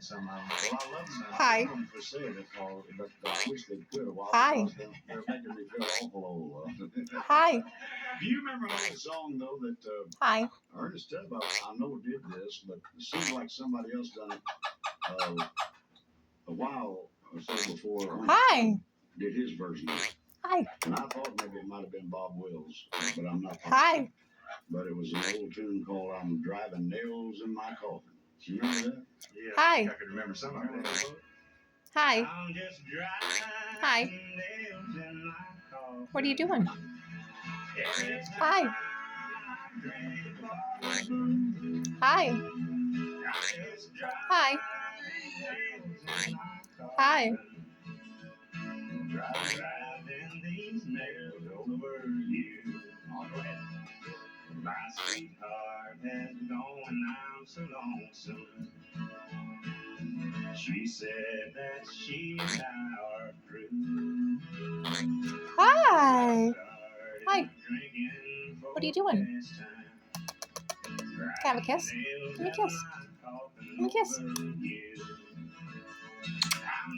some of them. Well, I love them. Hi. I love them for saying it, Paul, but I wish they could a while. Hi. They're making me feel awful old. Hi. Do you remember that song, though, that Hi. Ernest Tubb, I know did this, but it seems like somebody else done it a while or so before Ernest Hi. did his version of it. Hi. And I thought maybe it might have been Bob Wills, but I'm not positive. Hi. But it was an old tune called I'm Driving Nails in My Coffin. Do you remember that? Yeah. Hi. I can remember some of it. Hi. I'm just driving Hi. nails in my coffin. What are you doing? Hi. Hi. Hi. Hi. Driving these nails over you. Oh, go ahead. My sweetheart has gone and I'm so lonesome. She said that she and I are through. Hi. Hi. What are you doing? Can I have a kiss? Give me a kiss. Give me a kiss.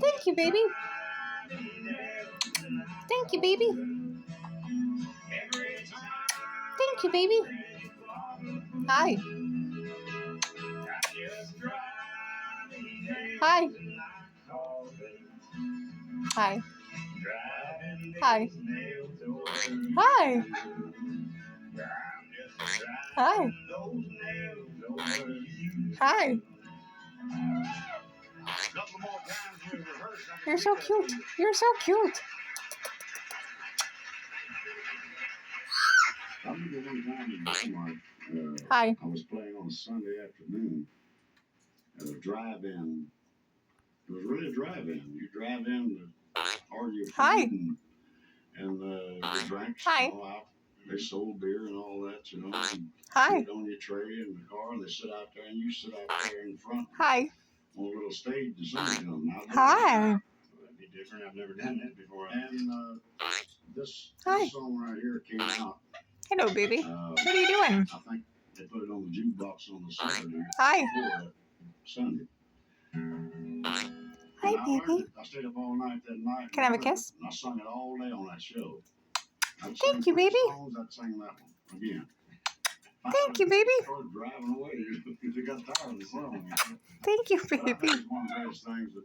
Thank you, baby. Thank you, baby. Thank you, baby. Hi. Hi. Hi. Hi. Hi. Hi. Hi. You're so cute. You're so cute. I remember one time in Denmark, Hi. I was playing on a Sunday afternoon at a drive-in. It was really a drive-in. You drive in to order your food Hi. and the drinks. Hi. You know, out. They sold beer and all that, you know. And Hi. get on your tray in the car, and they sit out there, and you sit out there in front Hi. on a little stage. The sun comes out. Hi. That'd be different. I've never done that before. And this song right here came out. Hello, baby. What are you doing? I think they put it on the jukebox on the Saturday Hi. before that Sunday. Hi, baby. I stayed up all night that night. Can I have a kiss? And I sung it all day on that show. Thank you, baby. I'd sing that one again. Thank you, baby. I started driving away because I got tired of the song. Thank you, But I think baby. it's one of the greatest things that